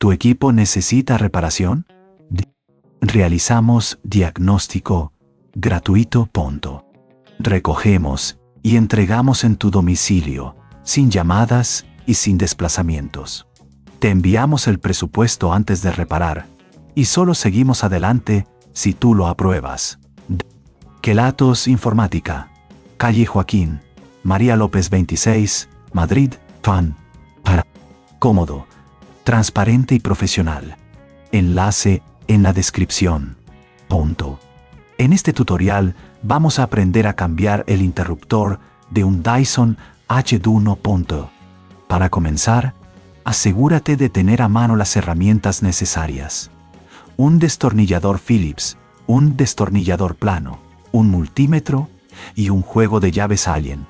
¿Tu equipo necesita reparación? Realizamos diagnóstico gratuito. Recogemos y entregamos en tu domicilio, sin llamadas y sin desplazamientos. Te enviamos el presupuesto antes de reparar y solo seguimos adelante si tú lo apruebas. Kelatos Informática, calle Joaquín María López 26, Madrid, Fan. Cómodo, transparente y profesional. Enlace en la descripción. En este tutorial vamos a aprender a cambiar el interruptor de un Dyson HD01. Para comenzar, asegúrate de tener a mano las herramientas necesarias. Un destornillador Phillips, un destornillador plano, un multímetro y un juego de llaves Allen.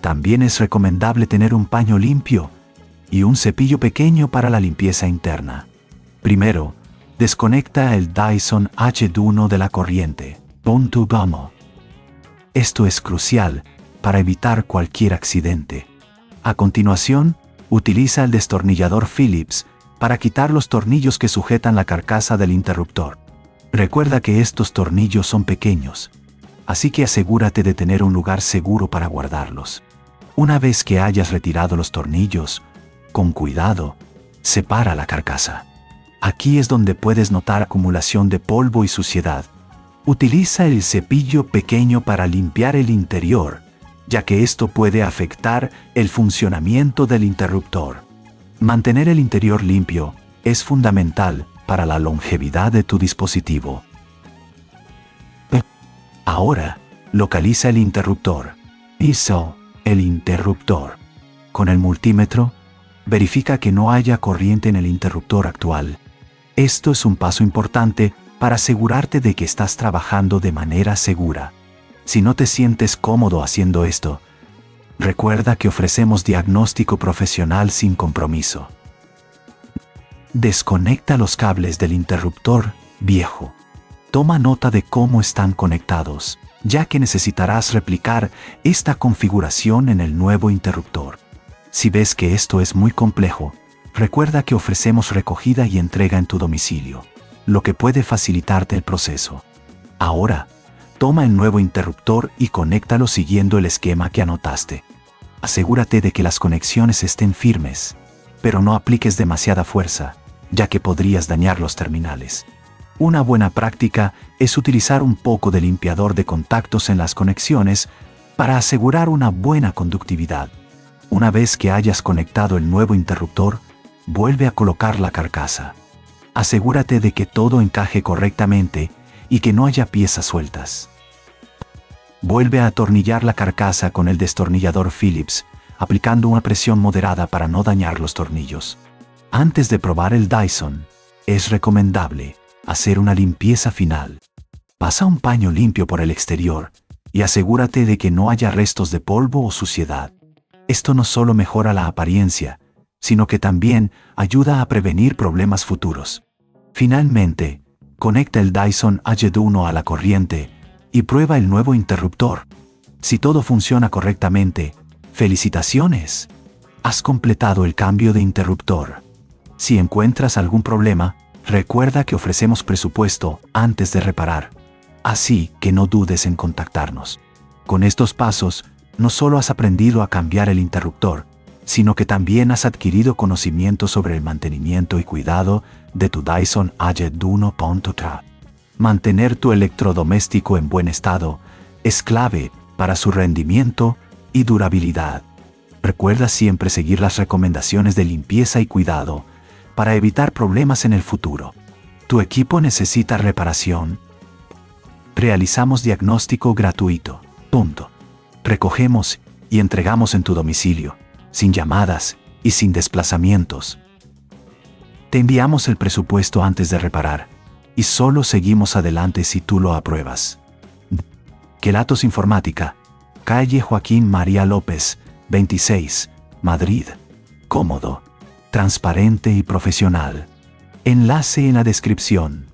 También es recomendable tener un paño limpio y un cepillo pequeño para la limpieza interna. Primero, desconecta el Dyson HD01 de la corriente. Vamos. Esto es crucial para evitar cualquier accidente. A continuación, utiliza el destornillador Phillips para quitar los tornillos que sujetan la carcasa del interruptor. Recuerda que estos tornillos son pequeños, así que asegúrate de tener un lugar seguro para guardarlos. Una vez que hayas retirado los tornillos, con cuidado, separa la carcasa. Aquí es donde puedes notar acumulación de polvo y suciedad. Utiliza el cepillo pequeño para limpiar el interior, ya que esto puede afectar el funcionamiento del interruptor. Mantener el interior limpio es fundamental para la longevidad de tu dispositivo. Ahora, localiza el interruptor. El interruptor. Con el multímetro, verifica que no haya corriente en el interruptor actual. Esto es un paso importante para asegurarte de que estás trabajando de manera segura. Si no te sientes cómodo haciendo esto, recuerda que ofrecemos diagnóstico profesional sin compromiso. Desconecta los cables del interruptor viejo. Toma nota de cómo están conectados, ya que necesitarás replicar esta configuración en el nuevo interruptor. Si ves que esto es muy complejo, recuerda que ofrecemos recogida y entrega en tu domicilio, lo que puede facilitarte el proceso. Ahora, toma el nuevo interruptor y conéctalo siguiendo el esquema que anotaste. Asegúrate de que las conexiones estén firmes, pero no apliques demasiada fuerza, ya que podrías dañar los terminales. Una buena práctica es utilizar un poco de limpiador de contactos en las conexiones para asegurar una buena conductividad. Una vez que hayas conectado el nuevo interruptor, vuelve a colocar la carcasa. Asegúrate de que todo encaje correctamente y que no haya piezas sueltas. Vuelve a atornillar la carcasa con el destornillador Phillips, aplicando una presión moderada para no dañar los tornillos. Antes de probar el Dyson, es recomendable hacer una limpieza final. Pasa un paño limpio por el exterior y asegúrate de que no haya restos de polvo o suciedad. Esto no solo mejora la apariencia, sino que también ayuda a prevenir problemas futuros. Finalmente, conecta el Dyson HD01 a la corriente y prueba el nuevo interruptor. Si todo funciona correctamente, ¡felicitaciones! Has completado el cambio de interruptor. Si encuentras algún problema, recuerda que ofrecemos presupuesto antes de reparar, así que no dudes en contactarnos. Con estos pasos, no solo has aprendido a cambiar el interruptor, sino que también has adquirido conocimiento sobre el mantenimiento y cuidado de tu Dyson HD01. Mantener tu electrodoméstico en buen estado es clave para su rendimiento y durabilidad. Recuerda siempre seguir las recomendaciones de limpieza y cuidado para evitar problemas en el futuro. ¿Tu equipo necesita reparación? Realizamos diagnóstico gratuito. Recogemos y entregamos en tu domicilio, sin llamadas y sin desplazamientos. Te enviamos el presupuesto antes de reparar y solo seguimos adelante si tú lo apruebas. Kelatos Informática, calle Joaquín María López, 26, Madrid. Cómodo, transparente y profesional. Enlace en la descripción.